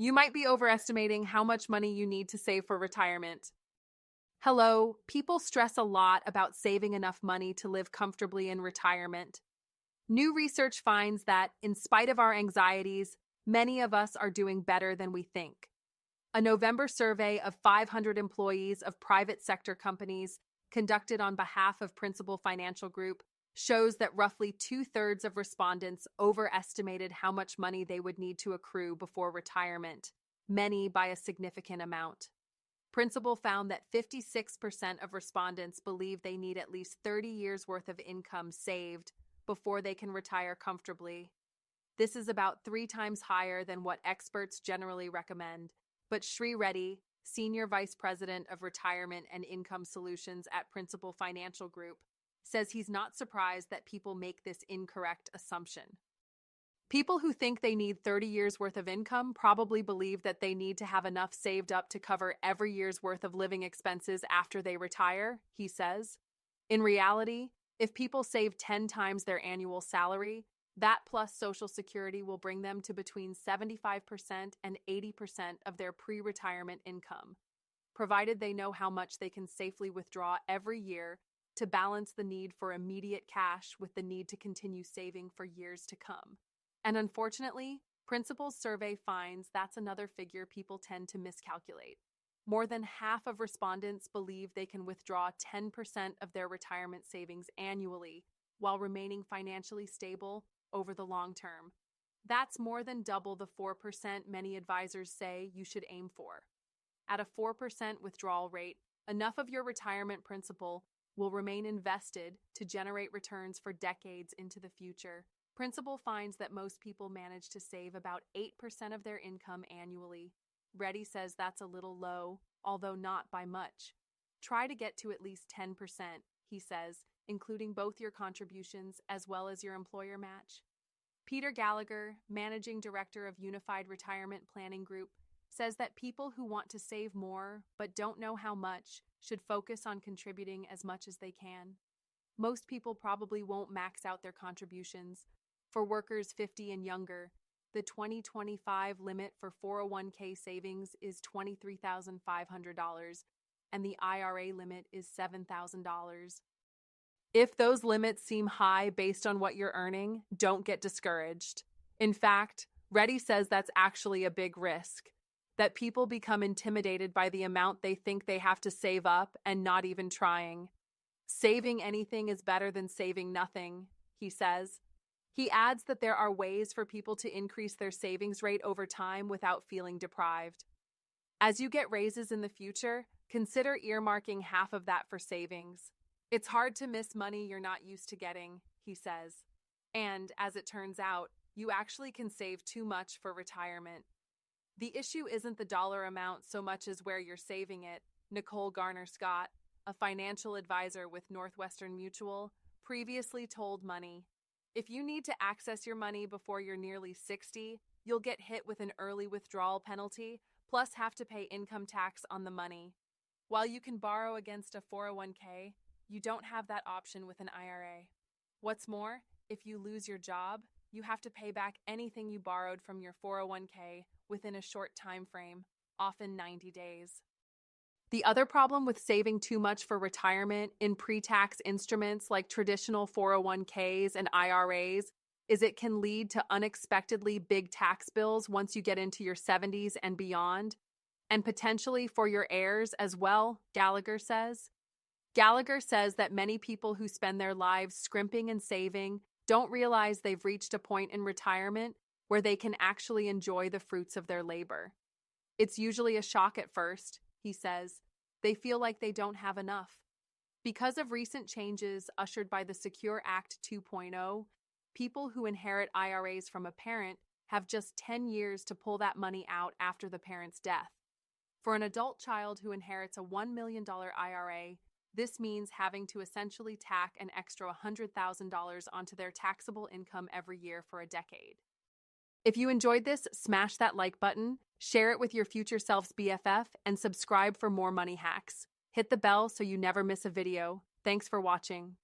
You might be overestimating how much money you need to save for retirement. Hello, people stress a lot about saving enough money to live comfortably in retirement. New research finds that, in spite of our anxieties, many of us are doing better than we think. A November survey of 500 employees of private sector companies conducted on behalf of Principal Financial Group shows that roughly two-thirds of respondents overestimated how much money they would need to accrue before retirement, many by a significant amount. Principal found that 56% of respondents believe they need at least 30 years' worth of income saved before they can retire comfortably. This is about 3 times higher than what experts generally recommend. But Sri Reddy, Senior Vice President of Retirement and Income Solutions at Principal Financial Group, says he's not surprised that people make this incorrect assumption. People who think they need 30 years worth of income probably believe that they need to have enough saved up to cover every year's worth of living expenses after they retire, he says. In reality, if people save 10 times their annual salary, that plus Social Security will bring them to between 75% and 80% of their pre-retirement income, provided they know how much they can safely withdraw every year to balance the need for immediate cash with the need to continue saving for years to come. And unfortunately, Principal's survey finds that's another figure people tend to miscalculate. More than half of respondents believe they can withdraw 10% of their retirement savings annually while remaining financially stable over the long term. That's more than double the 4% many advisors say you should aim for. At a 4% withdrawal rate, enough of your retirement principal will remain invested to generate returns for decades into the future. Principal finds that most people manage to save about 8% of their income annually. Reddy says that's a little low, although not by much. Try to get to at least 10%, he says, including both your contributions as well as your employer match. Peter Gallagher, Managing Director of Unified Retirement Planning Group, says that people who want to save more but don't know how much should focus on contributing as much as they can. Most people probably won't max out their contributions. For workers 50 and younger, the 2025 limit for 401k savings is $23,500, and the IRA limit is $7,000. If those limits seem high based on what you're earning, don't get discouraged. In fact, Reddy says that's actually a big risk, that people become intimidated by the amount they think they have to save up and not even trying. Saving anything is better than saving nothing, he says. He adds that there are ways for people to increase their savings rate over time without feeling deprived. As you get raises in the future, consider earmarking half of that for savings. It's hard to miss money you're not used to getting, he says. And, as it turns out, you actually can save too much for retirement. The issue isn't the dollar amount so much as where you're saving it, Nicole Garner-Scott, a financial advisor with Northwestern Mutual, previously told Money. If you need to access your money before you're nearly 60, you'll get hit with an early withdrawal penalty, plus have to pay income tax on the money. While you can borrow against a 401k, you don't have that option with an IRA. What's more, if you lose your job, you have to pay back anything you borrowed from your 401k within a short time frame, often 90 days. The other problem with saving too much for retirement in pre-tax instruments like traditional 401ks and IRAs is it can lead to unexpectedly big tax bills once you get into your 70s and beyond, and potentially for your heirs as well, Gallagher says. Gallagher says that many people who spend their lives scrimping and saving don't realize they've reached a point in retirement where they can actually enjoy the fruits of their labor. It's usually a shock at first, he says. They feel like they don't have enough. Because of recent changes ushered by the Secure Act 2.0, people who inherit IRAs from a parent have just 10 years to pull that money out after the parent's death. For an adult child who inherits a $1 million IRA, this means having to essentially tack an extra $100,000 onto their taxable income every year for a decade. If you enjoyed this, smash that like button, share it with your future self's BFF, and subscribe for more money hacks. Hit the bell so you never miss a video. Thanks for watching.